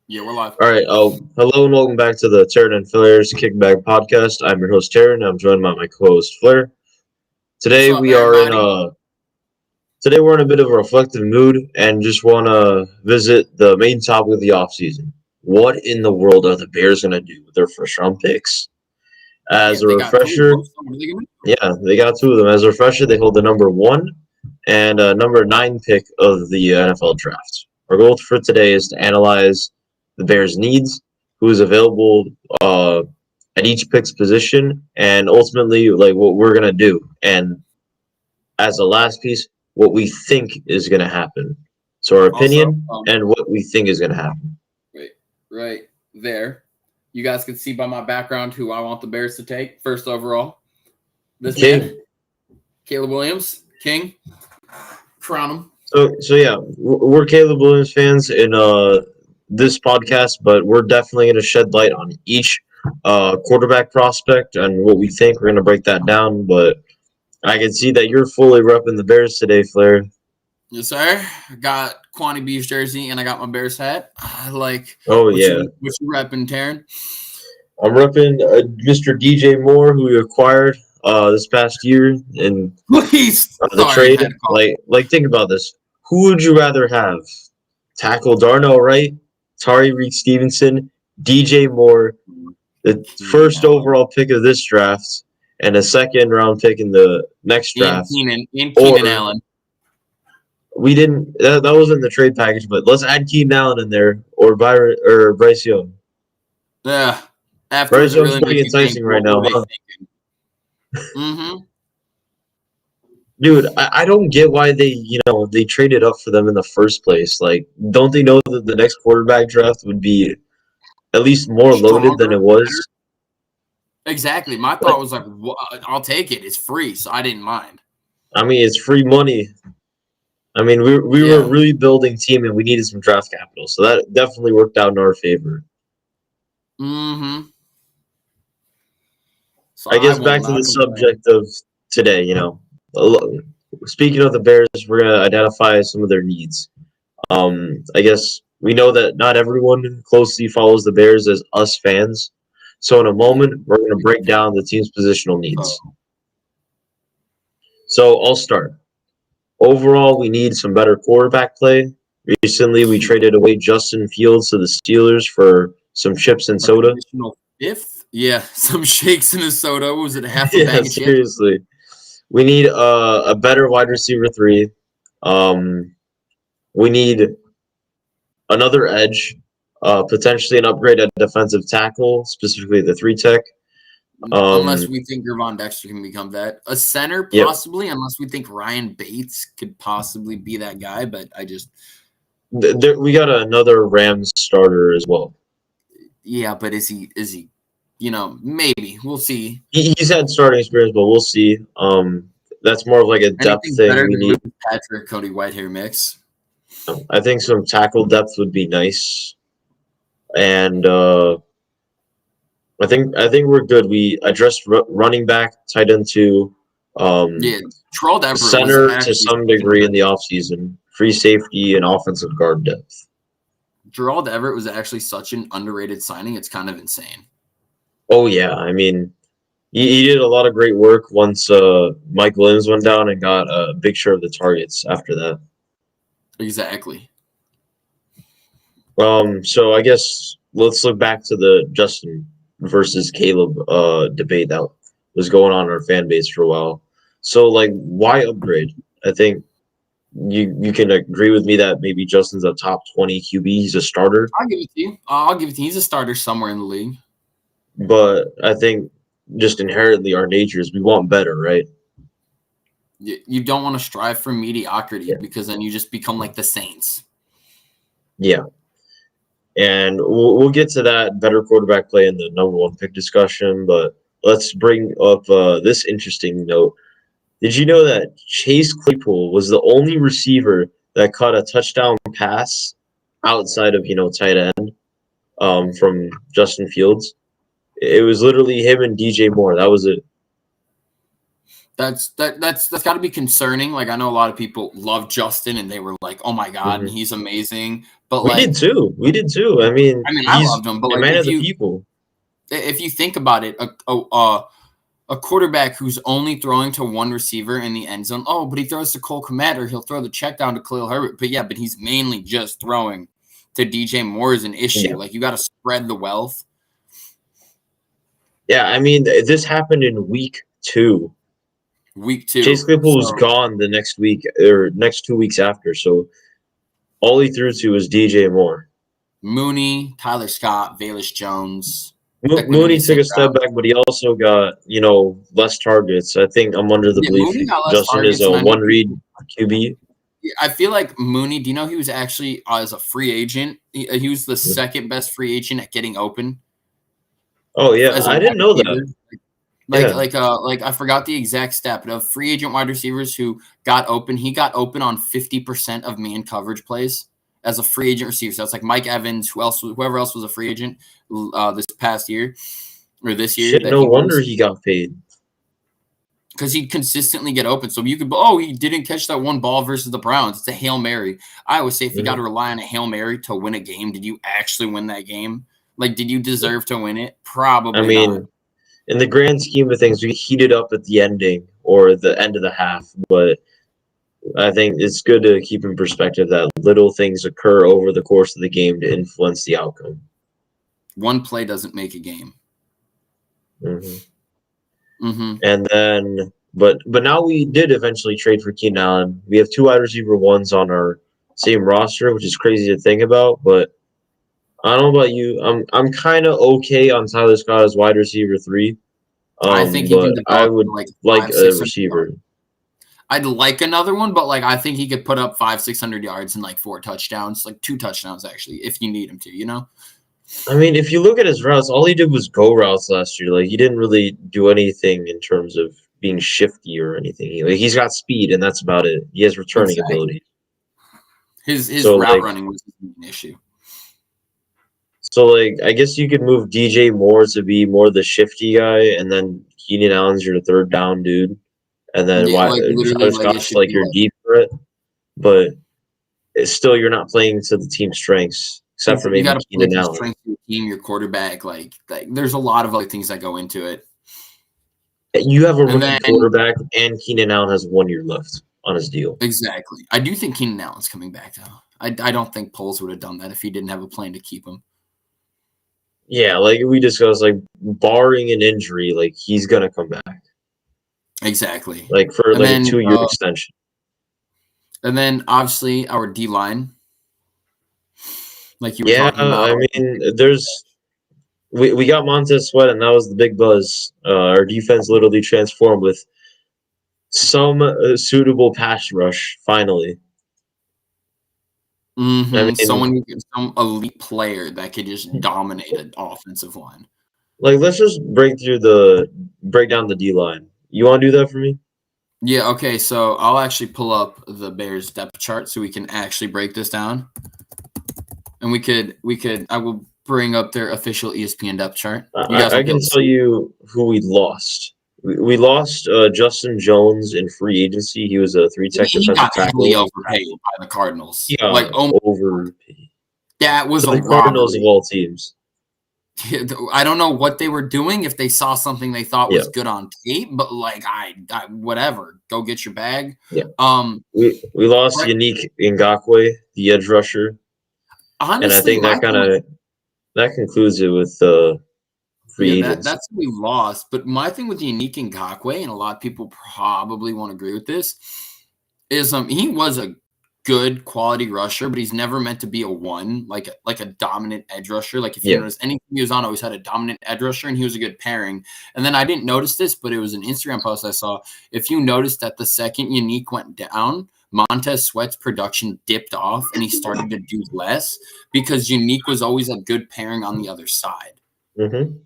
Yeah, we're live. All right. Hello and welcome back to the Terran and Flair's Kickback podcast. I'm your host Terran. I'm joined by my co-host Flair. What's Today up, we are in everybody? a today we're in a bit of a reflective mood and just want to visit the main topic of the offseason. What in the world are the Bears going to do with their first round picks? Yeah, As a they got two of refresher, them. So what are they gonna do? yeah, they got two of them. As a refresher, they hold the number one and number nine pick of the NFL draft. Our goal for today is to analyze the Bears' needs, who is available uh, at each pick's position, and ultimately, like what we're gonna do. And as a last piece, what we think is gonna happen. So our Also, opinion and what we think is gonna happen. wait, right there. You guys can see by my background who I want the Bears to take first overall. This Okay. man, Caleb Williams, King. Crown him. So yeah, we're Caleb Williams fans in this podcast, but we're definitely going to shed light on each quarterback prospect and what we think. We're going to break that down, but I can see that you're fully repping the Bears today, Flair. Yes, sir. I got Quanty Beef's jersey and I got my Bears hat. I like Oh what yeah, you repping, Terran. I'm repping Mr. DJ Moore, who we acquired this past year in Please. the Sorry, trade. had to call. Like think about this. Who would you rather have? Tackle Darnell Wright, Tari Reed Stevenson, DJ Moore, the first overall pick of this draft, and a second round pick in the next In draft. Keenan Or Allen. we didn't. That was in the trade package, but let's add Keenan Allen in there or Byron or Bryce Young. Yeah. Afterwards, Bryce it Young's really pretty makes you think, enticing right what now, were they huh? thinking? Mm-hmm. Dude, I don't get why they traded up for them in the first place. Like, don't they know that the next quarterback draft would be at least more loaded than Stronger, it better. was? Exactly. My Like, thought was like, I'll take it. It's free, so I didn't mind. I mean, it's free money. I mean, we were a Yeah. really building team and we needed some draft capital, so that definitely worked out in our favor. Mm-hmm. So I I guess will back to the not complain. subject of today. Speaking of the Bears, we're gonna identify some of their needs. I guess we know that not everyone closely follows the Bears as us fans. So in a Yeah. moment, we're gonna break down the team's positional So, needs. So I'll start. Overall, we need some better quarterback play. Recently, we traded away Justin Fields to the Steelers for some chips and a soda. conditional fifth? Yeah. Some shakes in a soda. Was it half a Yeah, bag of chips? seriously. We need a better wide receiver three. Um, we need another edge, potentially an upgrade at defensive tackle, specifically the three tech. Unless Um, we think Gervon Dexter can become that. A center, yep. possibly, unless we think Ryan Bates could possibly be that guy. But We got another Rams starter as well. yeah, but is he, maybe. We'll see. He's had starting experience, but we'll see. That's more of like a depth Anything thing better we than need. Lucas Patrick, Cody Whitehair mix? I think some tackle depth would be nice, and I think we're good. We addressed running back, tight end two, Yeah, Terrell Everett was center to actually some such an degree in the offseason, free safety and offensive guard depth. Gerald Everett was actually such an underrated signing. It's kind of insane. Oh yeah, I mean he did a lot of great work once Mike Williams went down and got a big share of the targets after that. Exactly. So I guess let's look back to the Justin versus Caleb debate that was going on in our fan base for a while. So like, why upgrade? I think you can agree with me that maybe Justin's a top 20 QB. He's a starter, I'll give it to you. I'll give it to you. He's a starter somewhere in the league. but I think just inherently our nature is we want better, right? You don't want to strive for mediocrity Yeah. because then you just become like the Saints. Yeah. And we'll get to that better quarterback play in the number one pick discussion, but let's bring up this interesting note. Did you know that Chase Claypool was the only receiver that caught a touchdown pass outside of tight end from Justin Fields? It was literally him and DJ Moore. That was it. That's got to be concerning. Like I know a lot of people love Justin and they were like, "Oh my god, and Hmm. he's amazing." But We did like, too. We did too. I mean, I he's loved him. But a like, man of the people. if you think about it, a quarterback who's only throwing to one receiver in the end zone. Oh, but he throws to Cole Kmet, or he'll throw the check down to Khalil Herbert. But yeah, but he's mainly just throwing to DJ Moore is an issue. Yeah. Like, you got to spread the wealth. Yeah, I mean, this happened in week 2. Week 2. Chase Claypool was So, gone the next week or next 2 weeks after. So all he threw to was DJ Moore. Mooney, Tyler Scott, Velus Jones. Mooney took a step back, but he also got, less targets. I think I'm under the Yeah, belief Mooney got less Justin is targets, a and I know one-read QB. I feel like Mooney, do you know he was actually, as a free agent, he was the second best free agent at getting open Oh, yeah. as a I wide didn't know receiver. that. Like I forgot the exact stat, but of free agent wide receivers who got open, he got open on 50% of man coverage plays as a free agent receiver. So it's like Mike Evans, whoever else was a free agent this past year or this year. Shit, that no he wonder was. he got paid. Because he'd consistently get open. So you could, oh, he didn't catch that one ball versus the Browns. It's a Hail Mary. I always say if you got to rely on a Hail Mary to win a game, did you actually win that game? Like, did you deserve to win it? Probably I mean, not. in the grand scheme of things, we heated up at the ending or the end of the half, but I think it's good to keep in perspective that little things occur over the course of the game to influence the outcome. One play doesn't make a game. And then, but now we did eventually trade for Keenan Allen. We have 2 wide receiver ones on our same roster, which is crazy to think about. But I don't know about you. I'm kind of okay on Tyler Scott as wide receiver 3. I think he can But I develop would like like 500, a 600 receiver. yards. I'd like another one, but like I think he could put up 500-600 yards and like 4 touchdowns, like 2 touchdowns actually, if you need him to. I mean, if you look at his routes, all he did was go routes last year. Like, he didn't really do anything in terms of being shifty or anything. He's got speed, and that's about it. He has returning ability. His So, route running was an issue. So, like, I guess you could move DJ Moore to be more the shifty guy, and then Keenan Allen's your third down dude, and then Yeah, like literally, Tyler like it Scott's should like be your like deep threat, but it's still you're not playing to the team's strengths, except for you maybe got to play Keenan to Allen. strength your team, your quarterback. Like there's a lot of other things that go into it. You have a And rookie then quarterback, and Keenan Allen has 1 year left on his deal. exactly, I do think Keenan Allen's coming back though. I don't think Poles would have done that if he didn't have a plan to keep him. Yeah, like we discussed, like barring an injury, like he's gonna come back. Exactly. Like for And like a then 2-year extension. And then obviously our D line, like you were talking about. I mean, we got Montez Sweat, and that was the big buzz. Our defense literally transformed with some suitable pass rush. Finally, I mean, Some elite player that could just dominate an offensive line. like let's just break down the D line. You want to do that for me? Yeah. Okay. So I'll actually pull up the Bears depth chart so we can actually break this down, and we could. I will bring up their official ESPN depth chart. I can tell you who we lost. We lost Justin Jones in free agency. He was a 3-tech He defensive got tackle. heavily overpaid by the Cardinals. He got like overpaid. that was So a the Cardinals robbery. of all teams. I don't know what they were doing if they saw something they thought was Yeah. good on tape, but like I whatever, go get your bag. Yeah. We lost Yannick Ngakoue, the edge rusher. Honestly, and I think that concludes it with free agency. That's what we lost. But my thing with Yannick Ngakoue, and a lot of people probably won't agree with this, is he was a good quality rusher, but he's never meant to be a one, like a dominant edge rusher. Like if you notice, anything he was on always had a dominant edge rusher, and he was a good pairing. And then I didn't notice this, but it was an Instagram post I saw. If you noticed that the second Yannick went down, Montez Sweat's production dipped off, and he started to do less because Yannick was always a good pairing on the other side. Mm-hmm.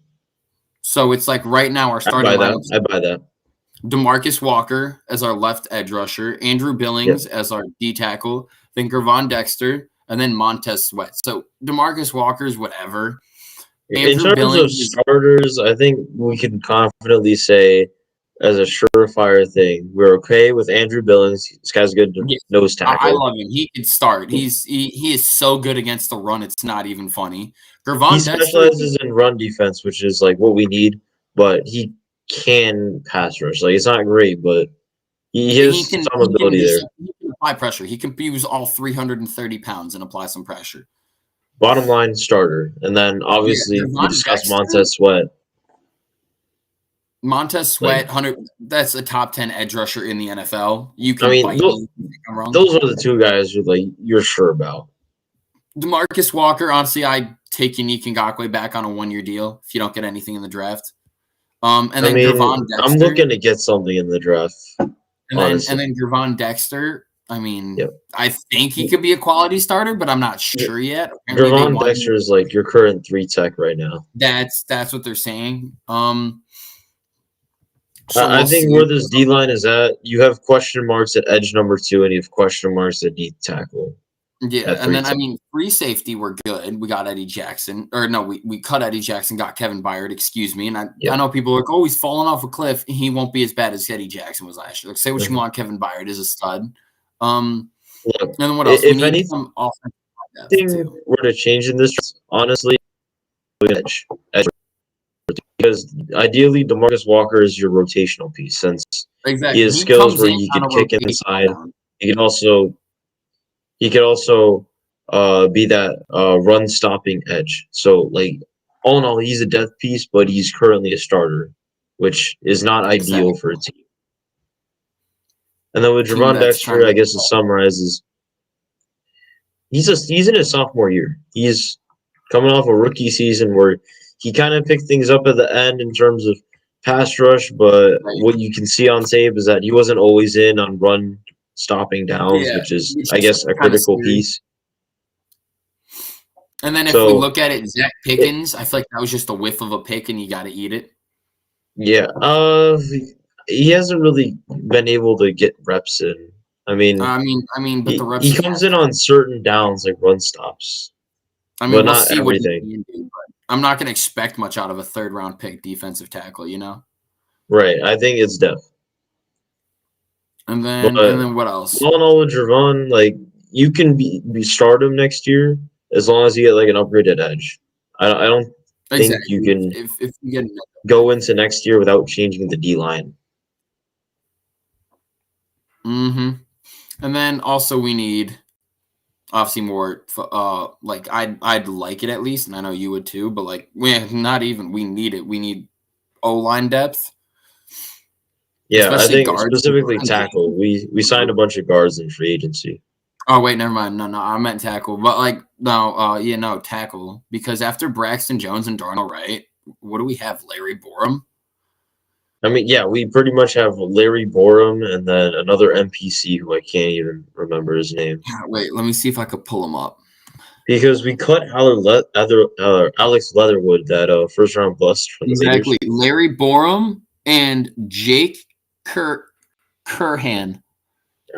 So it's like right now our starting lineup. I buy that. DeMarcus Walker as our left edge rusher, Andrew Billings as our D tackle, then Gervon Dexter, and then Montez Sweat. So DeMarcus Walker's whatever. In terms of starters, I think we can confidently say as a surefire thing. We're okay with Andrew Billings. This guy's good Yeah, nose I tackle. love him. He could start. He is so good against the run. It's not even funny. He Gervon Dexter, specializes in run defense, which is like what we need, but he can pass rush. Like it's not great, but he he has can some ability there. he can apply pressure. He can use all 330 pounds and apply some pressure. Bottom line starter. And then Yeah, obviously we Gervon discussed Dexter, Montez Sweat. Montez Like Sweat, 100. That's a top 10 edge rusher in the NFL. You I can mean, bite me if I'm wrong. those are the two guys who like you're sure about. DeMarcus Walker, honestly, I take Yannick Ngakoue back on a 1-year deal if you don't get anything in the draft. And I then mean, Gervon I'm Dexter, looking to get something in the draft, honestly. and then Gervon Dexter. I mean, Yep. I think he could be a quality starter, but I'm not sure yet. Apparently, they Gervon want Dexter is like your current 3 tech right now. that's what they're saying. So I we'll think see. where this D line is at, you have question marks at edge number 2, and you have question marks at D tackle Yeah, at and 3 then I tech. mean, free safety we're good. We got Eddie Jackson, or no, we cut Eddie Jackson, got Kevin Byard. Excuse me, and I Yep. know people are like, oh, he's falling off a cliff. He won't be as bad as Eddie Jackson was last year. Like, say what you want, Kevin Byard is a stud. Look, And then what else? We if need anything some offensive depth too. were to change in this, honestly, edge, because ideally DeMarcus Walker is your rotational piece since he Exactly. has He skills comes where in he on could a kick rotation inside. down. He could also be that run stopping edge. So like all in all, he's a depth piece, but he's currently a starter, which is not ideal Exactly. for a team. And then with Team Gervon that's trying Dexter, to I guess to summarize is he's in his sophomore year. He's coming off a rookie season where he kind of picked things up at the end in terms of pass rush, but right. what you can see on tape is that he wasn't always in on run stopping downs, which is I guess a kind of critical scary. piece. And then if we So look at it, Zach Pickens, I feel like that was just a whiff of a pick, and you got to eat it. yeah, he hasn't really been able to get reps in. I mean, But the reps he is comes in on certain downs like run stops, but we'll not see what he everything. can do. But I'm not going to expect much out of a 3rd-round pick defensive tackle, you know. Right, I think it's depth. And But then what else? all in all, with Javon, like you can be start him next year as long as you get like an upgraded edge. I don't think Exactly. you can If you get go into next year without changing the D line. And then also we need obviously more. Like I'd like it at least, and I know you would too. But like we need it. We need O-line depth. Yeah, I Especially think guards. specifically tackle. We signed a bunch of guards in free agency. Oh wait, never mind. No, I meant tackle. But like no, tackle. Because after Braxton Jones and Darnell Wright, what do we have? Larry Borum? I mean, yeah, we pretty much have Larry Borum and then another NPC who I can't even remember his name. Wait, let me see if I could pull him up. Because we cut Alex Leatherwood, that first round bust from the Exactly. Raiders. Larry Borum and Jake Curhan.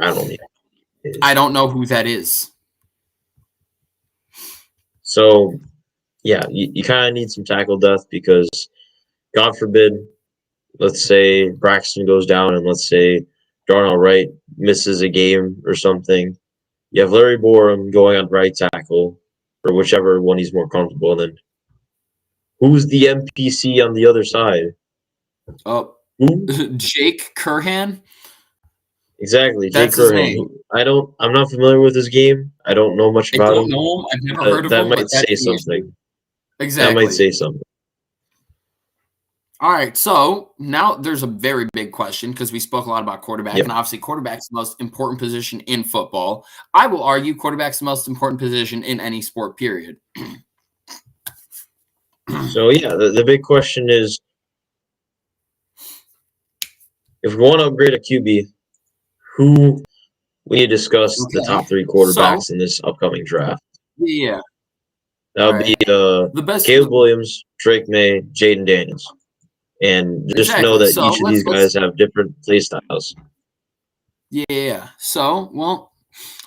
I don't know who that is. So, yeah, you kind of need some tackle depth because, God forbid, let's say Braxton goes down and let's say Darnell Wright misses a game or something. You have Larry Borum going on right tackle or whichever one he's more comfortable in. Who's the NPC on the other side? Oh, Who? Jake Curhan. Exactly, Jake That's his Curhan. name. I'm not familiar with his game. I don't know much I about don't him. know him. I've never heard of That him, might but that's say the issue. something. Exactly. That might say something. All right, so now there's a very big question because we spoke a lot about quarterback, Yep. and obviously quarterback's the most important position in football. I will argue quarterback's the most important position in any sport, period. So, yeah, the big question is, if we want to upgrade a QB, who we need to discuss the top 3 quarterbacks in this upcoming draft. Yeah. That would be the best Caleb Williams, Drake May, Jaden Daniels. And just know that each of these guys have different play styles. Yeah. So, well,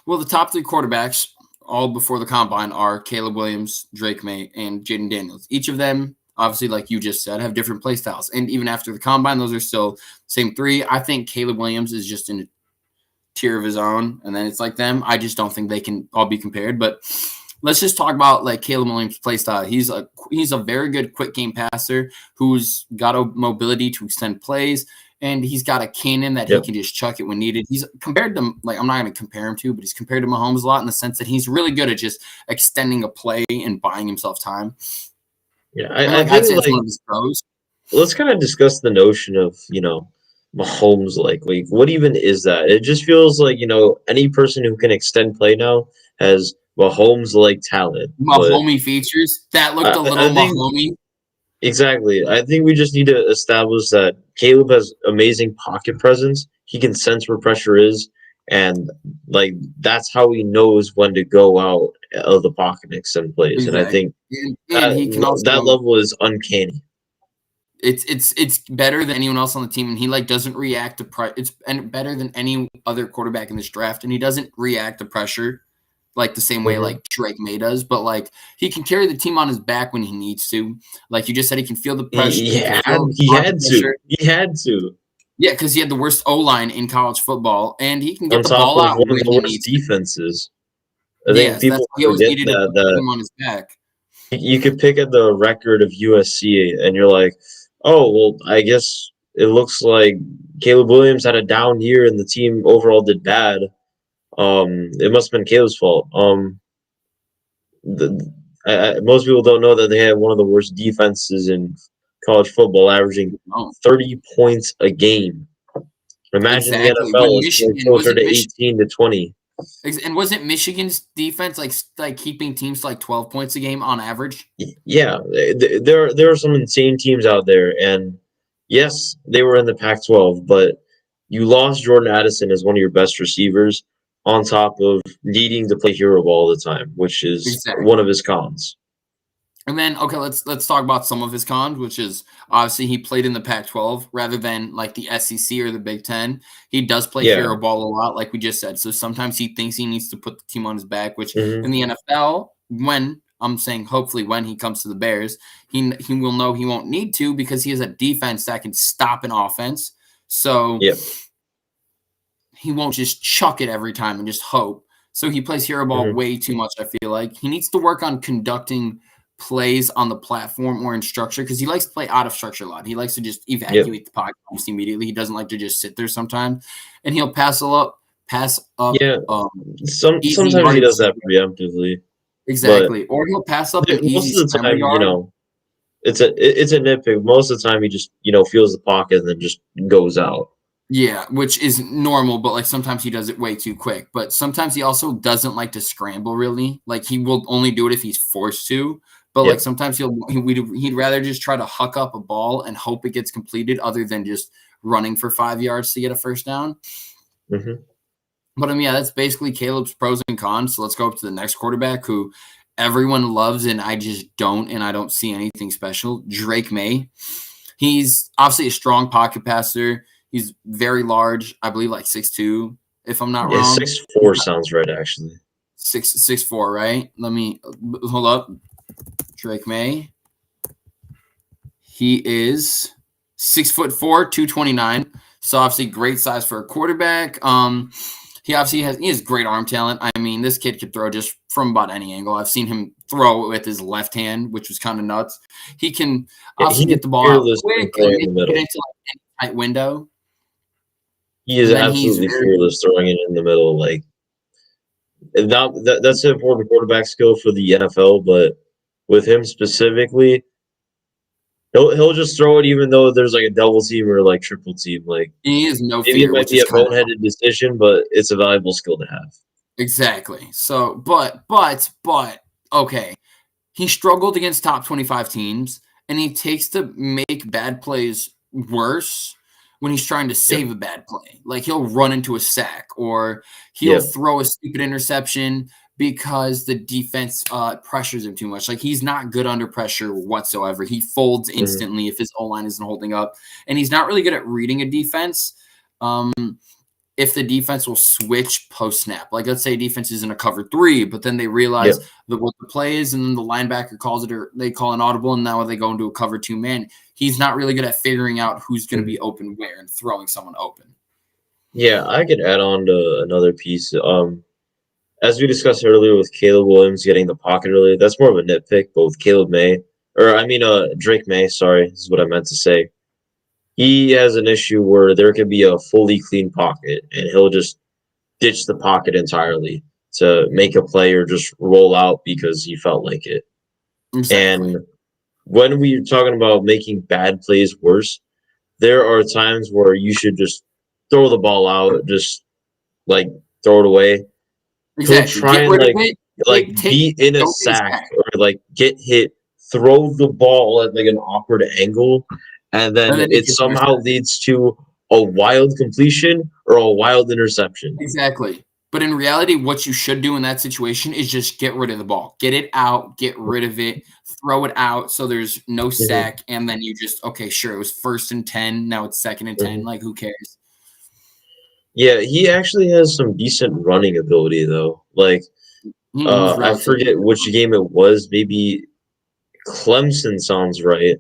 the top 3 quarterbacks all before the combine are Caleb Williams, Drake May, and Jaden Daniels. Each of them obviously, like you just said, have different play styles. And even after the combine, those are still same three. I think Caleb Williams is just in a tier of his own, and then it's like them. I just don't think they can all be compared. But let's just talk about like Caleb Williams' play style. He's a very good quick game passer who's got a mobility to extend plays, and he's got a cannon that he can just chuck it when needed. He's compared to, like, I'm not going to compare him to, but he's compared to Mahomes a lot in the sense that he's really good at just extending a play and buying himself time. Yeah, I think I'd say it's like one of his pros. let's kind of discuss the notion of Mahomes like what even is that? It just feels like any person who can extend play now has Mahomes like talent, but Mahomey features that looked a I little think Mahomey. exactly. I think we just need to establish that Caleb has amazing pocket presence. He can sense where pressure is, and like that's how he knows when to go out of the pocket and extend plays. And I Exactly. think And he can that also level is uncanny. it's better than anyone else on the team, and he like doesn't react to it's better than any other quarterback in this draft, and he doesn't react to pressure like the same way like Drake May does, but like he can carry the team on his back when he needs to. Like you just said, he can feel the pressure. He can feel He pocket had to. pressure. He had to. Yeah, because he had the worst O-line in college football, and he can On get the top ball of out one of when the he worst needs to. defenses. I think Yes, that's people why he always forget needed to that put the team on his back. you could pick at the record of USC and you're like, oh well, I guess it looks like Caleb Williams had a down year and the team overall did bad. It must have been Caleb's fault. Most people don't know that they had one of the worst defenses in college football, averaging No, 30 points a game. Imagine the exactly. NFL When is more Michigan closer to wasn't Michigan, 18 to 20. and wasn't Michigan's defense like keeping teams to like 12 points a game on average? Yeah, there are some insane teams out there, and yes, they were in the Pac-12, but you lost Jordan Addison as one of your best receivers, on top of needing to play hero ball all the time, which is one Exactly. of his cons. And then okay, let's talk about some of his cons, which is obviously he played in the Pac-12 rather than like the SEC or the Big Ten. He does play Yeah. hero ball a lot, like we just said. So sometimes he thinks he needs to put the team on his back, which in Hmm. the NFL, when I'm saying hopefully when he comes to the Bears, he will know he won't need to because he has a defense that can stop an offense. So Yep. he won't just chuck it every time and just hope. So he plays hero ball Hmm. way too much, I feel like. He needs to work on conducting plays on the platform or in structure because he likes to play out of structure a lot. He likes to just Yep. evacuate the pocket almost immediately. He doesn't like to just sit there sometimes. And he'll pass up Yeah. easy Sometimes he yardage. does that preemptively, but Exactly. Or he'll pass up an easy most of the scramble time, yard. it's a nitpick. Most of the time, he just feels the pocket and then just goes out. Yeah, which is normal, but like sometimes he does it way too quick. But sometimes he also doesn't like to scramble really. Like he will only do it if he's forced to. But like Yep. sometimes he'd rather just try to huck up a ball and hope it gets completed, other than just running for 5 yards to get a first down. Hmm. But yeah, that's basically Caleb's pros and cons. So let's go up to the next quarterback who everyone loves and I just don't, and I don't see anything special. Drake May. He's obviously a strong pocket passer. He's very large, I believe, like 6'2", if I'm not Yeah, wrong. 6'4" sounds right, actually. 6'4", right? Let me hold up. Drake May. He is 6'4", 229. So obviously great size for a quarterback. He has great arm talent. I mean, this kid could throw just from about any angle. I've seen him throw with his left hand, which was kind of nuts. He can Yeah, obviously he is get the ball out fearless in quick and throwing in the get middle. into like any tight window. He is And then he's absolutely very fearless throwing it in the middle. Like that's an important quarterback skill for the NFL, but with him specifically, he'll just throw it even though there's like a double team or like triple team. Like he has no maybe it fear, might which be is a kind of boneheaded decision, but it's a valuable skill to have. exactly. So, but okay. He struggled against top 25 teams, and he takes to make bad plays worse when he's trying to Yep. save a bad play. Like he'll run into a sack or he'll Yep. throw a stupid interception because the defense pressures him too much. Like he's not good under pressure whatsoever. He folds Hmm. instantly if his O-line isn't holding up, and he's not really good at reading a defense. if the defense will switch post snap. Like, let's say defense is in a cover 3, but then they realize that what the play is, and then the linebacker calls it, or they call an audible, and now they go into a cover 2 man. He's not really good at figuring out who's going to be open where and throwing someone open. Yeah, I could add on to another piece. As we discussed earlier with Caleb Williams getting the pocket earlier, that's more of a nitpick, but with Drake May, sorry, is what I meant to say. He has an issue where there could be a fully clean pocket, and he'll just ditch the pocket entirely to make a play or just roll out because he felt like it. Exactly. And when we're talking about making bad plays worse, there are times where you should just throw the ball out, just like throw it away. He'll Exactly. try Get and rid of it. be in a Don't take a sack or like get hit, throw the ball at like an awkward angle, and then And then it somehow leads to a wild completion or a wild interception. Exactly. But in reality, what you should do in that situation is just get rid of the ball. Get it out, get rid of it, throw it out so there's no sack, and then you just, okay, sure, it was 1st and 10, now it's 2nd and 10, like, who cares? Yeah, he actually has some decent running ability though. Like, I forget which game it was. Maybe Clemson sounds right,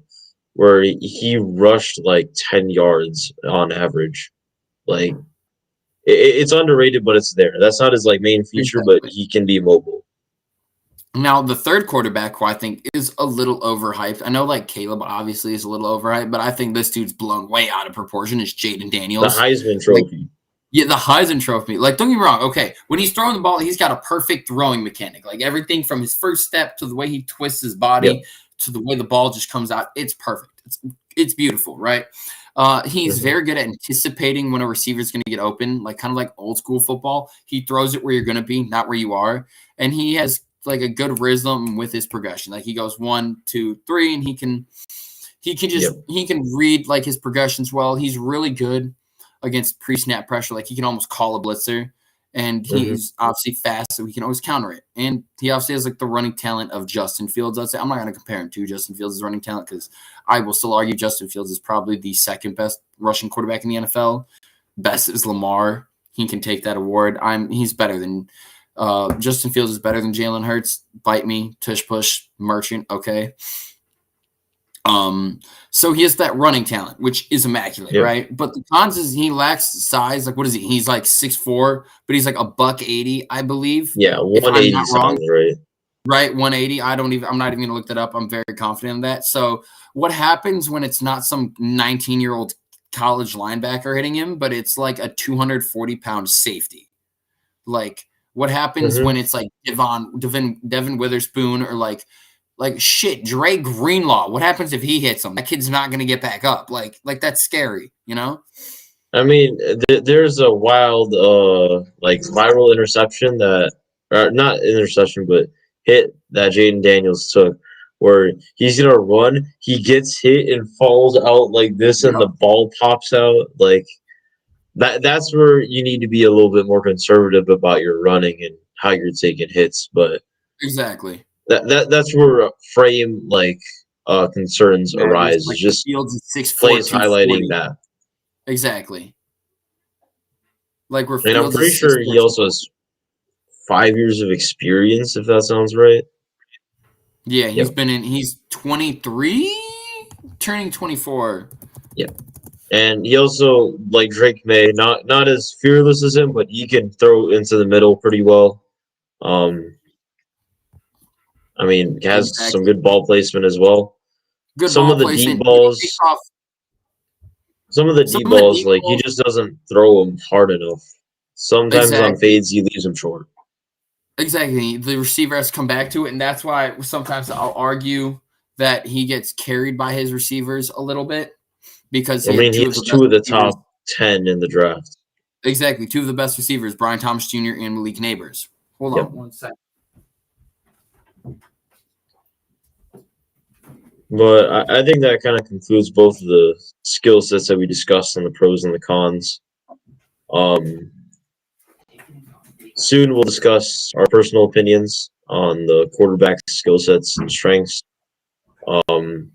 where he rushed like 10 yards on average. Like, it's underrated, but it's there. That's not his like main feature, but he can be mobile. Now, the third quarterback, who I think is a little overhyped. I know, like, Caleb obviously is a little overhyped, but I think this dude's blown way out of proportion, is Jaden Daniels. The Heisman Trophy. Yeah, the Heisman Trophy. Like, don't get me wrong. Okay, when he's throwing the ball, he's got a perfect throwing mechanic. Like, everything from his first step to the way he twists his body to the way the ball just comes out, it's perfect. It's beautiful, right? He's very good at anticipating when a receiver is going to get open, like kind of like old school football. He throws it where you're going to be, not where you are, and he has like a good rhythm with his progression. Like, he goes 1, 2, 3, and he can read like his progressions well. He's really good against pre-snap pressure. Like, he can almost call a blitzer, and he's obviously fast, so he can always counter it. And he obviously has like the running talent of Justin Fields. I'd say I'm not going to compare him to Justin Fields' running talent, because I will still argue Justin Fields is probably the 2nd best rushing quarterback in the NFL. Best is Lamar. He can take that award. He's better than Justin Fields is better than Jalen Hurts. Bite me, tush push, merchant. Okay. So he has that running talent, which is immaculate, right? But the cons is he lacks size. Like, what is he? He's like 6'4", but he's like $180, I believe. Yeah, 180 sounds right. Right, 180. I'm not even gonna look that up. I'm very confident in that. So what happens when it's not some 19-year-old college linebacker hitting him, but it's like a 240-pound safety? Like, what happens when it's like Devin Witherspoon, or like shit, Dre Greenlaw? What happens if he hits him? That kid's not going to get back up. Like that's scary, you know? I mean, there's a wild, like viral interception or not interception, but hit that Jaden Daniels took, where he's gonna run, he gets hit and falls out like this, and the ball pops out. Like that's where you need to be a little bit more conservative about your running and how you're taking hits. But exactly. That's where frame concerns arise. Like, just Fields is 6'4", plays highlighting that. Exactly. Like, where And I'm pretty sure he also has 5 years of experience, if that sounds right. Yeah, he's 23, turning 24. Yeah. And he also, like Drake May, not as fearless as him, but he can throw into the middle pretty well. I mean, has some good ball placement as well. Some of the deep balls, like, he just doesn't throw them hard enough. Sometimes on fades, he leaves them short. Exactly. The receiver has to come back to it, and that's why sometimes I'll argue that he gets carried by his receivers a little bit, because he has 2 of the top 10 in the draft. Exactly. 2 of the best receivers, Brian Thomas Jr. and Malik Neighbors. Hold on 1 second. But I think that kind of concludes both of the skill sets that we discussed on the pros and the cons. Soon we'll discuss our personal opinions on the quarterback skill sets and strengths. Who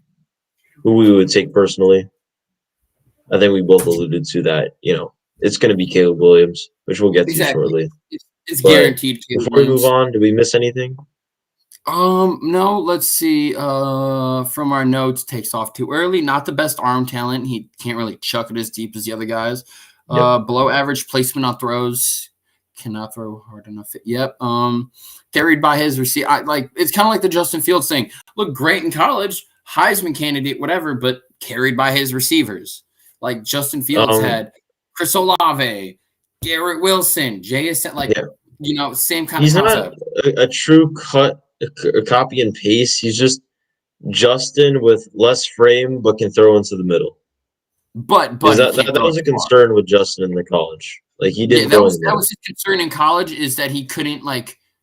we would take personally. I think we both alluded to that, it's going to be Caleb Williams, which we'll get to Exactly. shortly. It's But guaranteed Caleb before we move Williams. on, did we miss anything? No, let's see. From our notes, takes off too early. Not the best arm talent. He can't really chuck it as deep as the other guys. Yep. Below average placement on throws. Cannot throw hard enough. Yep. Carried by his receiver. It's kind of like the Justin Fields thing. Look great in college, Heisman candidate, whatever, but carried by his receivers. Like Justin Fields had Chris Olave, Garrett Wilson, JSN, same kind He's of not concept. a true copy and paste. He's just Justin with less frame, but can throw into the middle. But he can't that throw was a it far. concern with Justin in the college. Like he Yeah, didn't that throw was in the middle. his concern in college, is that he couldn't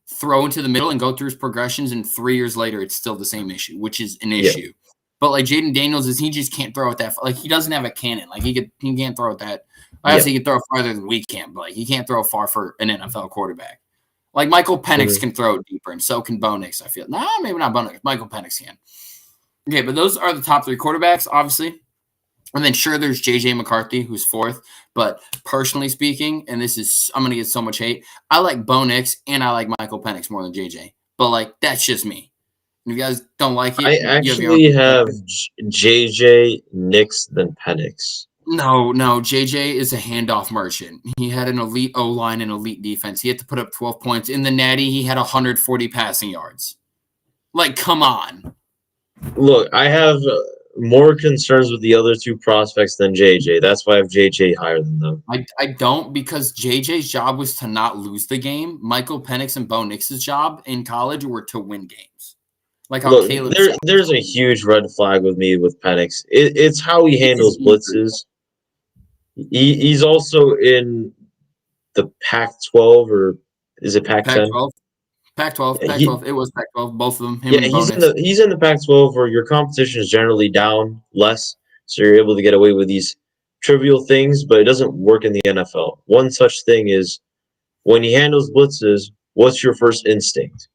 throw into the middle and go through his progressions, and 3 years later it's still the same issue, which is an issue. But Jaden Daniels he just can't throw it that far. He doesn't have a cannon. He can't throw it that. Obviously, he can throw farther than we can, but he can't throw far for an NFL quarterback. Michael Penix can throw it deeper, and so can Bo Nix, I feel. Maybe not Bo Nix. Michael Penix can. Okay, but those are the top 3 quarterbacks, obviously. And then sure, there's J.J. McCarthy, who's 4th. But personally speaking, and I'm going to get so much hate, I like Bo Nix and I like Michael Penix more than J.J. But, that's just me. If you guys don't like it, I actually have JJ Nix than Penix. No, JJ is a handoff merchant. He had an elite O-line and elite defense. He had to put up 12 points. In the Natty, he had 140 passing yards. Come on. Look, I have more concerns with the other 2 prospects than JJ. That's why I have JJ higher than them. I don't, because JJ's job was to not lose the game. Michael Penix and Bo Nix's job in college were to win games. Look, there's a huge red flag with me with Penix. It's how he handles blitzes. He's also in the Pac-12, or is it Pac-10? Pac-12. It was Pac-12. Both of them. He's in the Pac-12, where your competition is generally down less, so you're able to get away with these trivial things, but it doesn't work in the NFL. One such thing is when he handles blitzes, what's your first instinct?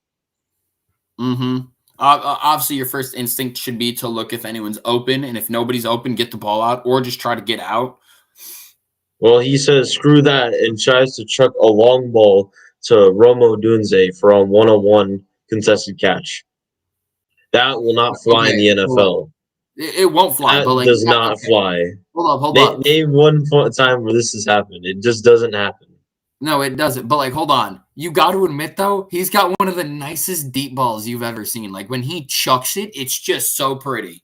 Mm-hmm. Obviously, your first instinct should be to look if anyone's open, and if nobody's open, get the ball out, or just try to get out. Well, he says screw that and tries to chuck a long ball to Romo Dunze for a one-on-one contested catch. That will not fly in the NFL. It won't fly. That does not fly. Hold up. Name one time where this has happened. It just doesn't happen. No, it doesn't. But hold on. You got to admit, though, he's got one of the nicest deep balls you've ever seen. When he chucks it, it's just so pretty.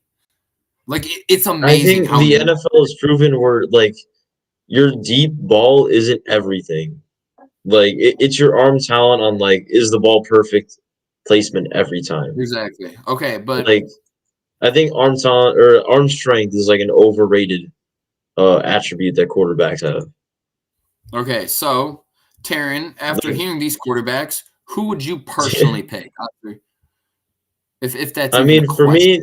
It's amazing. I think the NFL has proven where your deep ball isn't everything. It's your arm talent on is the ball perfect placement every time. Exactly. Okay, but I think arm talent or arm strength is an overrated attribute that quarterbacks have. Okay, so Terran, after hearing these quarterbacks, who would you personally pick? If that's for me,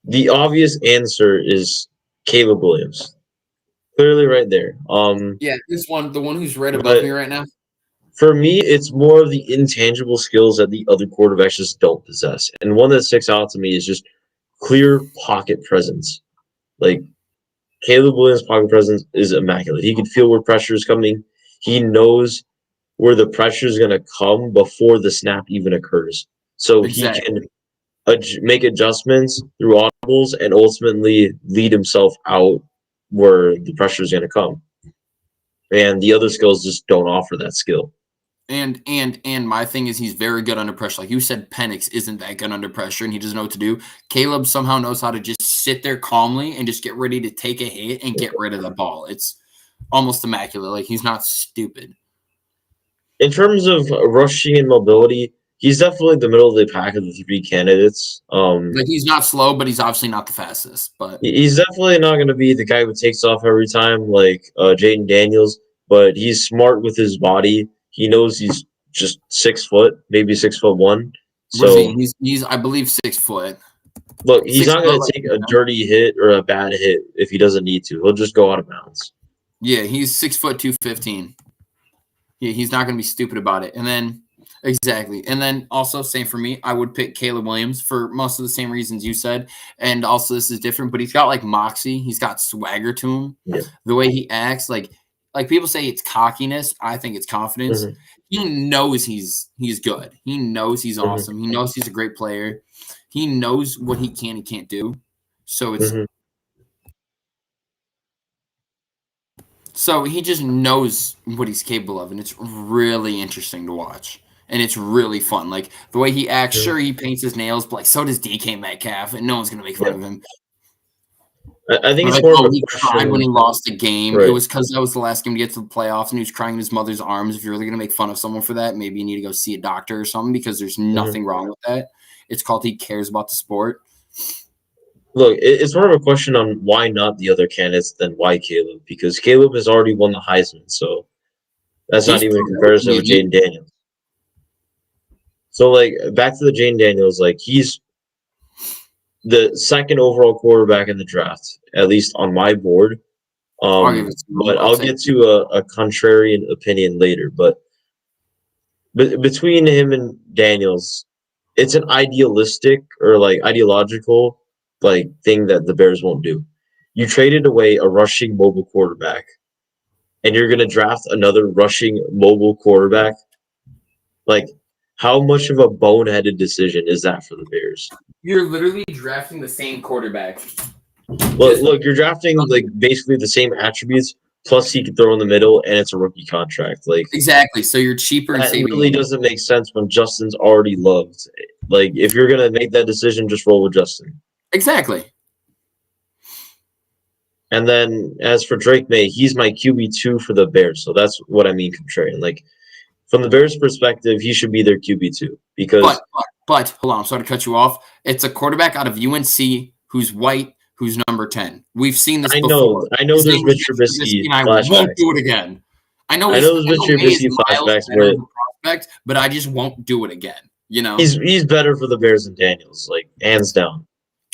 the obvious answer is Caleb Williams. Clearly right there. Yeah, the one who's right above me right now. For me, it's more of the intangible skills that the other quarterbacks just don't possess. And one that sticks out to me is just clear pocket presence. Caleb Williams' pocket presence is immaculate. He can feel where pressure is coming. He knows where the pressure is going to come before the snap even occurs. So he can make adjustments through audibles and ultimately lead himself out where the pressure is going to come. And the other skills just don't offer that skill. And my thing is, he's very good under pressure. Like you said, Penix isn't that good under pressure, and he doesn't know what to do. Caleb somehow knows how to just sit there calmly and just get ready to take a hit and get rid of the ball. It's almost immaculate. He's not stupid. In terms of rushing and mobility, he's definitely the middle of the pack of the 3 candidates. He's not slow, but he's obviously not the fastest. But he's definitely not going to be the guy who takes off every time like Jaden Daniels. But he's smart with his body. He knows he's just 6 foot, maybe 6'1". So he's I believe 6 foot. Look, he's not going to take a dirty hit or a bad hit if he doesn't need to. He'll just go out of bounds. Yeah, he's 6 foot 215. Yeah, he's not going to be stupid about it. And then also same for me. I would pick Caleb Williams for most of the same reasons you said. And also this is different, but he's got moxie. He's got swagger to him. Yeah. The way he acts, like people say it's cockiness. I think it's confidence. Mhm, He knows he's good. He knows he's mhm, awesome. He knows he's a great player. He knows what he can and can't do. So it's mhm. so he just knows what he's capable of, and it's really interesting to watch. And it's really fun. Like the way he acts, Mhm. sure he paints his nails, but like so does DK Metcalf, and no one's gonna make fun Yeah, of him. I think Or it's like, more of oh, a he cried when he question, lost a game. It right? was because that was the last game to get to the playoffs, and he was crying in his mother's arms. If you're really gonna make fun of someone for that, maybe you need to go see a doctor or something because there's Mhm. nothing wrong with that. It's called he cares about the sport. Look, it's more of a question on why not the other candidates than why Caleb, because Caleb has already won the Heisman, so that's not He's even a proved everything comparison you with need. Jaden Daniels. So, like, back to the Jaden Daniels, like, he's the second overall quarterback in the draft, at least on my board. I'll give it to him. But I'll I'll take get it. to a contrarian opinion later. But between him and Daniels, it's an idealistic or like ideological like thing that the Bears won't do. You traded away a rushing mobile quarterback, and you're gonna draft another rushing mobile quarterback. Like, how much of a boneheaded decision is that for the Bears? You're literally drafting the same quarterback. Just Look, you're drafting like basically the same attributes, plus he can throw in the middle, and it's a rookie contract. Like exactly. So you're cheaper and that saving really money. doesn't make sense when Justin's already loved. Like, if you're gonna make that decision, just roll with Justin. Exactly. And then as for Drake May, he's my QB2 for the Bears. So that's what I mean contrarian. Like, from the Bears' perspective, he should be their QB2 But, because but hold on, I'm sorry to cut you off. It's a quarterback out of UNC who's white, who's number 10. We've seen this before. I know His there's name is Mitch Mitch Trubisky, Trubisky and I won't flashbacks. do it again. I know I he's know there's I Mitch know May is Trubisky miles flashbacks, better but of a prospect, but I just won't do it again. You know? he's better for the Bears than Daniels, like hands down.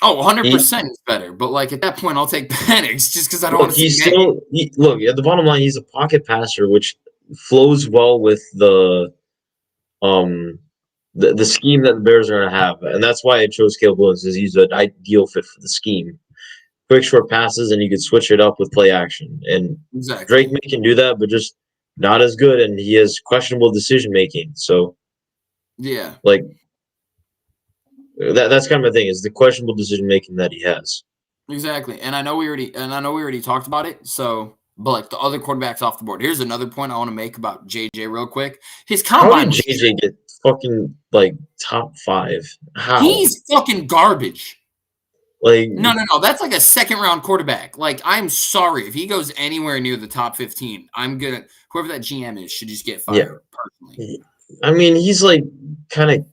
Oh, He 100% is better. But like at that point, I'll take Penix just because I don't want look, to see he's May. still look at the bottom line. He's a pocket passer, which flows well with um the scheme that the Bears are gonna have, and that's why I chose Caleb Williams because he's an ideal fit for the scheme. Quick short passes, and you could switch it up with play action. And Drake Exactly. May can do that, but just not as good, and he has questionable decision making. So Yeah. like that's kind of my thing is the questionable decision making that he has. Exactly. And I know we already talked about it. So, but like the other quarterbacks off the board. Here's another point I want to make about JJ real quick. His How did combine was JJ get fucking like top 5? How? he's fucking garbage. Like No. That's like a second round quarterback. Like, I'm sorry. If he goes anywhere near the top 15, I'm gonna whoever that GM is should just get yeah. fired personally. I mean, he's like kind of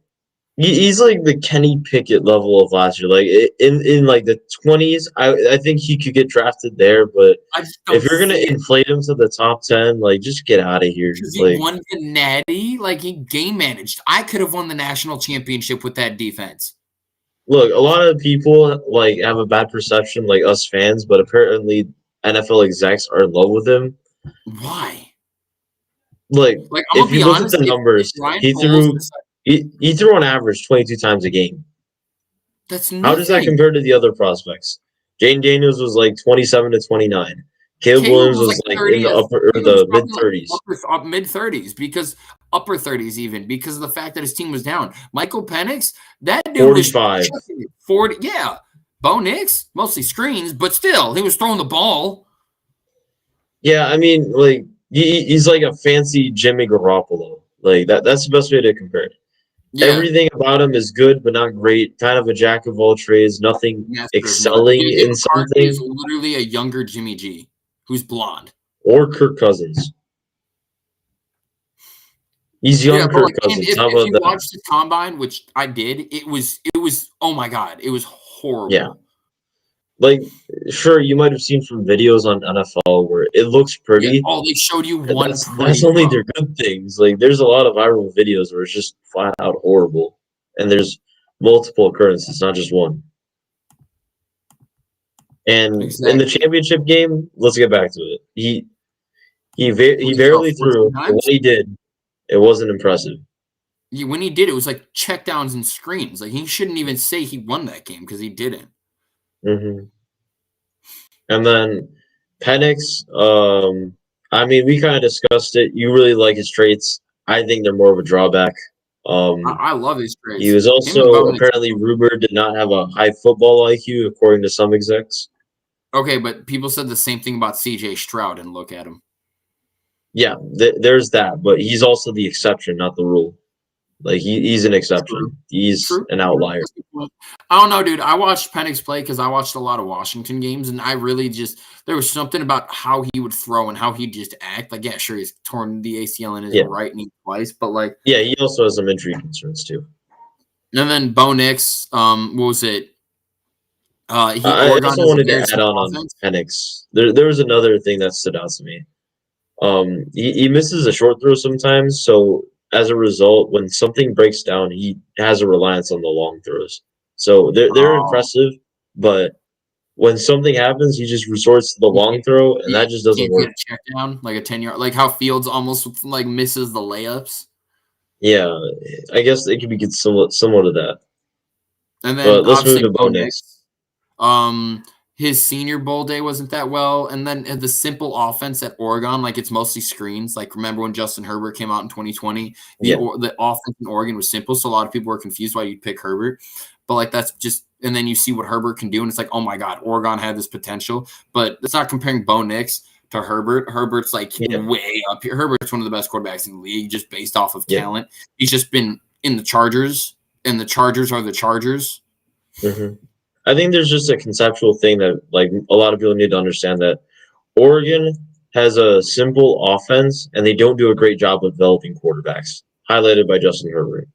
he's like the Kenny Pickett level of last year. Like in like the 20s, I think he could get drafted there. But I just if don't you're gonna see it. inflate him to the top 10, like just get out of here. Because he Like won the natty, like he game managed. I could have won the national championship with that defense. look, a lot of people like have a bad perception, like us fans, but apparently NFL execs are in love with him. Why? Like Like, I'm gonna if be you look at honest, the if numbers, Ryan Poles he threw on average 22 times a game. that's How does that nothing. compare to the other prospects? Jane Daniels was like 27 to 29. Caleb Caleb Williams was like was like in 30 the to upper or Caleb was the mid probably like 30s. up mid 30s because upper 30s even because of the fact that his team was down. Michael Penix, that dude was 45. chucking it 40. Yeah. Bo Nix, mostly screens, but still, he was throwing the ball. Yeah, I mean, like he's like a fancy Jimmy Garoppolo. Like that's the best way to compare it. Yeah. Everything about him is good, but not great. Kind of a jack of all trades, nothing Master of none. excelling JJ in McCarthy is something. literally a younger Jimmy G who's blonde. Or Kirk Cousins. He's Yeah, young but Kirk like, and Cousins. How if about you that? watched the combine, which I did, it was oh my god, it was Yeah. horrible. Like, sure, you might have seen from videos on NFL where it looks Yeah. pretty. Oh, they showed you one That's play, only bro. their good things. Like, there's a lot of viral videos where it's just flat out horrible, and there's multiple occurrences, not just one. And in the Exactly. championship game, let's get back to it. What He did he throw barely 14 threw, but when times? he did, it wasn't impressive. Yeah, when he did, it was like checkdowns and screens. Like he shouldn't even say he won that game because he didn't. And then Penix, I mean, we kind of discussed it. You really like his traits. I think they're more of a drawback. Um, I love his he traits. was Him and also Bo Nix. apparently rumored to not have a high football IQ, according to some execs. Okay, but people said the same thing about C.J. Stroud, and look at him. Yeah, there's that, but he's also the exception, not the rule. Like he's an True. exception. He's True. an True. outlier. That's a good point. I don't know, dude. I watched Penix play because I watched a lot of Washington games, and I really just there was something about how he would throw and how he'd just act. Like, yeah, sure, he's torn the ACL in his Yeah, right knee twice, but like, yeah. He also has some injury concerns too. and then Bo Nix, what was it? He I Oregon also has a wanted to very add simple on offense. Penix. There was another thing that stood out to me. He misses a short throw sometimes, so as a result, when something breaks down, he has a reliance on the long throws. So they're Oh, impressive, but when something happens, he just resorts to the you long can't, throw, and yeah, that just you doesn't can't get work. a check down like a 10-yard, like how Fields almost like misses the layups. Yeah, I guess it could be somewhat of that. And then But let's move obviously to Bo Bo Nix. Nix. His senior bowl day wasn't that well, and then the simple offense at Oregon, like it's mostly screens. Like remember when Justin Herbert came out in 2020, Yeah, the offense in Oregon was simple, so a lot of people were confused why you'd pick Herbert. But like that's just, and then you see what Herbert can do, and it's like, oh my God, Oregon had this potential. But it's not comparing Bo Nix to Herbert. Herbert's like yeah, way up here. Herbert's one of the best quarterbacks in the league, just based off of yeah. talent. He's just been in the Chargers, and the Chargers are the Chargers. hmm I think there's just a conceptual thing that like a lot of people need to understand that Oregon has a simple offense and they don't do a great job of developing quarterbacks, highlighted by Justin Herbert.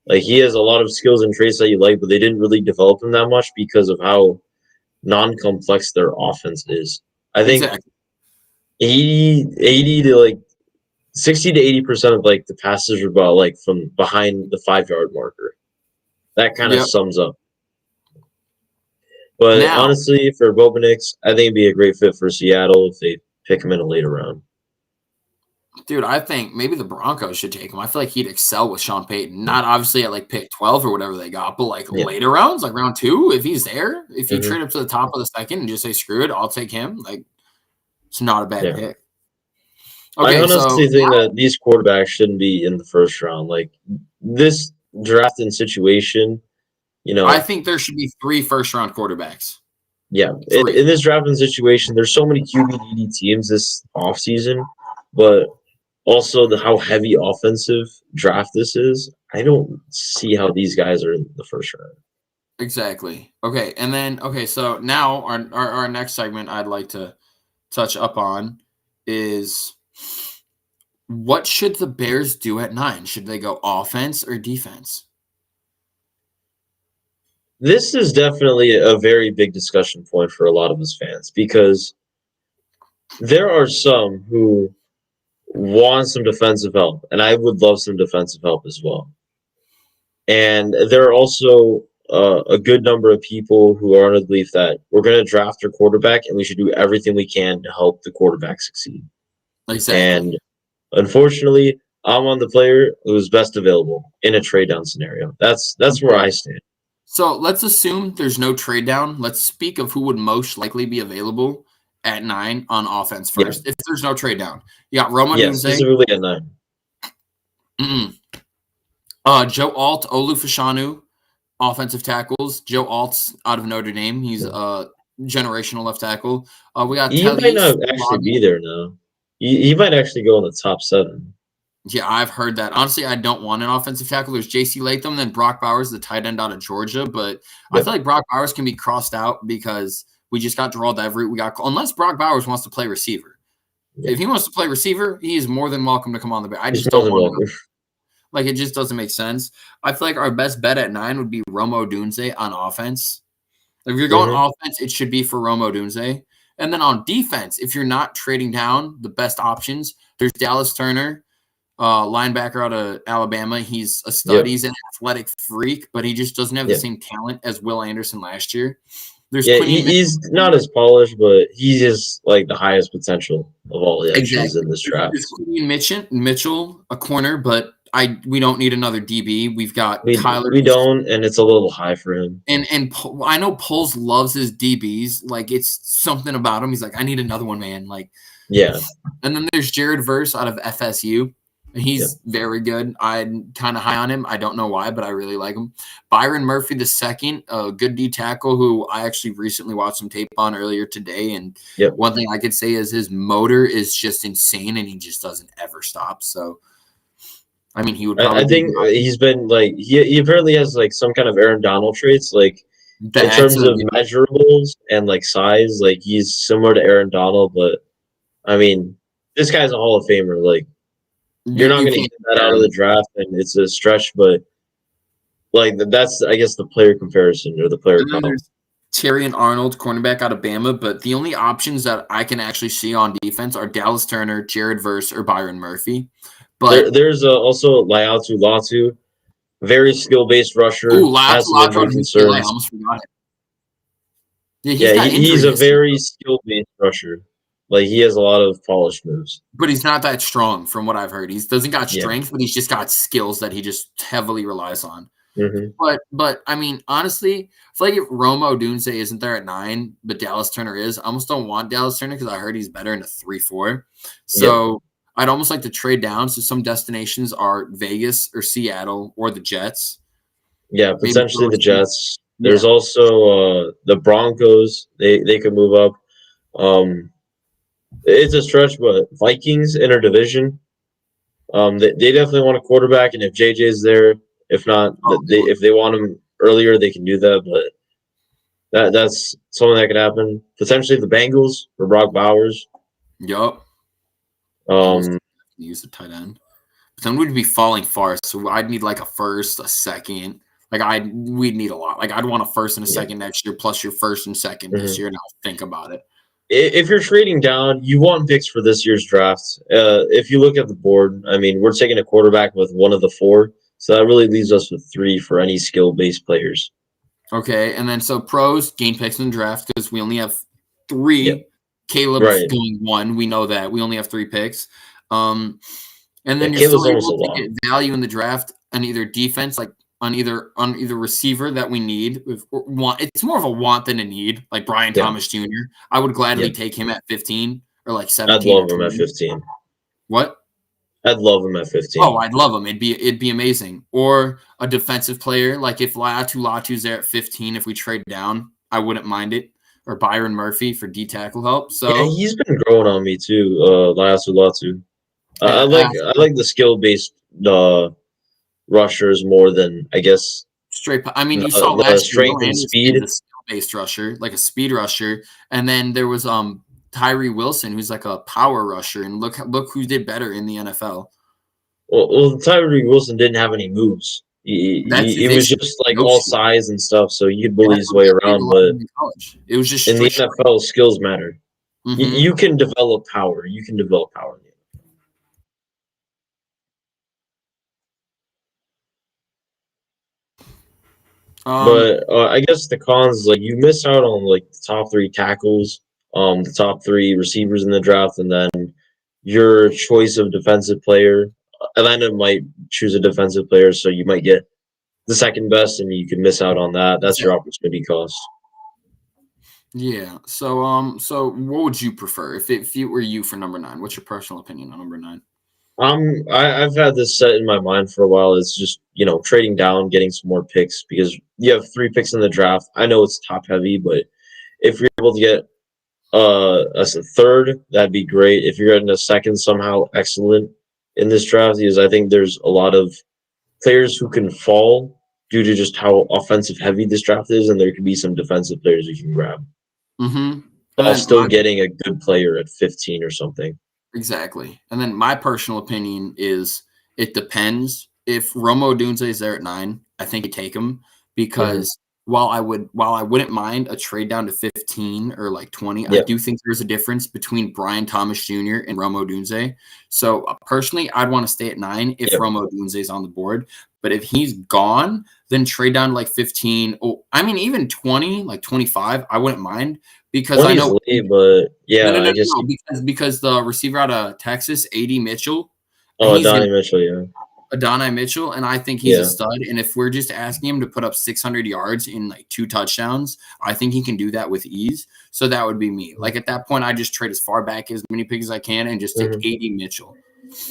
Like he has a lot of skills and traits that you like, but they didn't really develop them that much because of how non-complex their offense is. I think Exactly. 80 to like 60 to 80% of like the passes are about like from behind the 5 yard marker. That kind of Yep. sums up. But Now, honestly, for Bobanix, I think it'd be a great fit for Seattle if they pick him in a later round. dude, I think maybe the Broncos should take him. I feel like he'd excel with Sean Payton. Not obviously at like pick 12 or whatever they got, but like Yeah. later rounds, like round 2, if he's there, if you hmm trade up to the top of the second and just say screw it, I'll take him. Like it's not a bad Yeah. pick. I Okay, so honestly think that these quarterbacks shouldn't be in the first round. Like this drafting situation, you I know, think there should be 3 first-round quarterbacks. yeah, 3. in this drafting situation, there's so many QB needy teams this offseason, but also the how heavy offensive draft this is. I don't see how these guys are in the first round. Exactly. Okay, and then okay, so now our next segment I'd like to touch up on is what should the Bears do at 9? Should they go offense or defense? This is definitely a very big discussion point for a lot of us fans because there are some who want some defensive help, and I would love some defensive help as well. And there are also a good number of people who are on the belief that we're going to draft our quarterback and we should do everything we can to help the quarterback succeed. Exactly. And unfortunately, I'm on the player who's best available in a trade down scenario. That's where Okay. I stand. So let's assume there's no trade down. Let's speak of who would most likely be available at 9 on offense Yeah, first. If there's no trade down, you got Roma yeah, Dunze, specifically at 9. Joe Alt, Olu Fashanu, offensive tackles. Joe Alt's out of Notre Dame. He's a generational left tackle. We got He might Talis not actually Laga. be there now. He might actually go in the top 7. Yeah, I've heard that. Honestly, I don't want an offensive tackle. There's J.C. Latham, then Brock Bowers, the tight end out of Georgia. But I Yep. feel like Brock Bowers can be crossed out because we just got Gerald Everett. Unless Brock Bowers wants to play receiver. Yeah. If he wants to play receiver, he is more than welcome to come on the bench. I He's just more don't than want welcome. like it just doesn't make sense. I feel like our best bet at 9 would be Romo Dunze on offense. If you're going hmm offense, it should be for Romo Dunze. And then on defense, if you're not trading down, the best options, there's Dallas Turner, linebacker out of Alabama. He's a stud. Yep. He's an athletic freak, but he just doesn't have the Yeah. same talent as Will Anderson last year. There's Yeah, Quinion he's Mitchell. not as polished, but he is like the highest potential of all the entries Exactly. in this There's draft. Quinion Mitchell, a corner, but we don't need another DB. We've got Kyler. We don't, and it's a little high for him. And I know Poles loves his DBs. Like, it's something about him. He's like, I need another one, man. Like, yeah. And then there's Jared Verse out of FSU. He's very good. I'm kind of high on him. I don't know why, but I really like him. Byron Murphy II, a good D tackle who I actually recently watched some tape on earlier today. And one thing I could say is his motor is just insane, and he just doesn't ever stop. So, I mean, he would probably. I think he's been like he apparently has like some kind of Aaron Donald traits, like in terms of measurables and like size. Like he's similar to Aaron Donald, but I mean, this guy's a Hall of Famer. Like. You're not going to get that out of the draft, and it's a stretch, but like that's, I guess, the player comparison or the player comp. There's Terran Arnold, cornerback out of Bama, but the only options that I can actually see on defense are Dallas Turner, Jared Verse, or Byron Murphy. But there's also Laiatu Latu, very skill-based rusher. Has some injury concerns. I almost forgot it. Yeah, he's a very skill-based rusher. Like, he has a lot of polished moves. But he's not that strong from what I've heard. He doesn't got strength, but he's just got skills that he just heavily relies on. But I mean, honestly, I feel like if Rome Odunze isn't there at 9, but Dallas Turner is, I almost don't want Dallas Turner because I heard he's better in a 3-4. So I'd almost like to trade down. So some destinations are Vegas or Seattle or the Jets. Yeah, potentially the Jets. There's also the Broncos. They could move up. It's a stretch, but Vikings interdivision. They definitely want a quarterback, and if JJ's there, if not, if they want him earlier, they can do that. But that's something that could happen. Potentially the Bengals for Brock Bowers. Yup. Use the tight end, but then we'd be falling far. So I'd need like a first, a second. Like we'd need a lot. Like I'd want a first and a second next year, plus your first and second this year. Now think about it. If you're trading down, you want picks for this year's draft. If you look at the board, I mean, we're taking a quarterback with one of the 4, so that really leaves us with 3 for any skill-based players. Okay, and then so pros gain picks in the draft because we only have 3. Caleb's going 1. We know that we only have 3 picks. And then you're still able to get value in the draft on either defense, like on either receiver that we need. It's more of a want than a need, like Brian Thomas Jr. I would gladly take him at 15 or like 17. I'd love him at 15. What? I'd love him at 15. Oh, I'd love him. It'd be amazing. Or a defensive player, like if Latu's there at 15, if we trade down, I wouldn't mind it. Or Byron Murphy for D tackle help. So yeah, he's been growing on me too. Latu. I like the skill based rushers more than, I guess, straight. I mean, you saw last strength and speed. A skill-based rusher, like a speed rusher, and then there was Tyree Wilson, who's like a power rusher, and look who did better in the NFL. Well, Tyree Wilson didn't have any moves. He was just like all size and stuff, so you could bully his way around. But it was just in the NFL, skills matter. You can develop power. You can develop power. But I guess the cons, like you miss out on like the top 3 tackles, the top 3 receivers in the draft, and then your choice of defensive player. Atlanta might choose a defensive player, so you might get the second best, and you can miss out on that. That's your opportunity cost. Yeah. So what would you prefer if it were you for number 9? What's your personal opinion on number 9? I've had this set in my mind for a while. It's just, trading down, getting some more picks because you have 3 picks in the draft. I know it's top heavy, but if you're able to get a third, that'd be great. If you're getting a second, somehow excellent in this draft, because I think there's a lot of players who can fall due to just how offensive heavy this draft is, and there could be some defensive players you can grab. While still getting a good player at 15 or something. Exactly. And then my personal opinion is it depends. If Romo Odunze is there at 9, I think you take him because while I wouldn't mind a trade down to 15 or like 20, I do think there's a difference between Brian Thomas Jr. and Romo Odunze. So personally, I'd want to stay at 9 if Romo Odunze is on the board. But if he's gone, then trade down to like 15. Oh, I mean, even 20, like 25, I wouldn't mind. Because I know, but because the receiver out of Texas, A.D. Mitchell. Oh, Donnie Mitchell, yeah. Adonai Mitchell, and I think he's a stud. And if we're just asking him to put up 600 yards in like 2 touchdowns, I think he can do that with ease. So that would be me. Like at that point, I just trade as far back as many picks as I can and just take 80 Mitchell.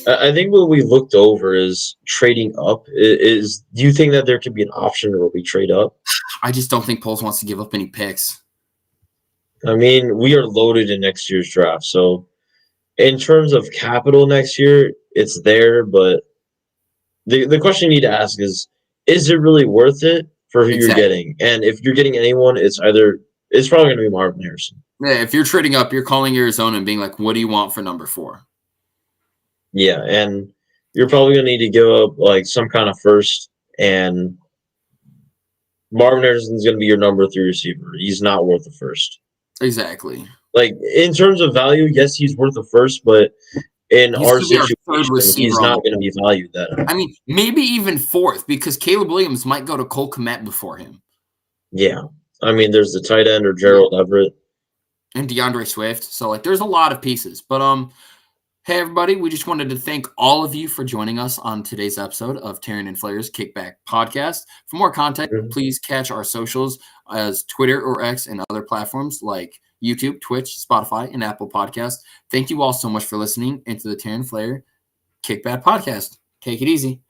I think what we looked over is trading up. Is do you think that there could be an option where we trade up? I just don't think Poles wants to give up any picks. I mean, we are loaded in next year's draft. So in terms of capital next year, it's there, but the question you need to ask is it really worth it for who you're getting? And if you're getting anyone, it's probably going to be Marvin Harrison. Yeah, if you're trading up, you're calling Arizona and being like, what do you want for number 4? Yeah, and you're probably going to need to give up like some kind of first, and Marvin Harrison's going to be your number 3 receiver. He's not worth a first. Exactly. Like in terms of value, yes, he's worth a first, but in our situation, he's not going to be valued that high. I mean, maybe even 4th because Caleb Williams might go to Cole Kmet before him. Yeah. I mean, there's the tight end or Gerald Everett. And DeAndre Swift. So, like, there's a lot of pieces. But, hey, everybody, we just wanted to thank all of you for joining us on today's episode of Terran and Flair's Kickback Podcast. For more content, please catch our socials as Twitter or X and other platforms like YouTube, Twitch, Spotify, and Apple Podcasts. Thank you all so much for listening into the Terran Flair Kickback Podcast. Take it easy.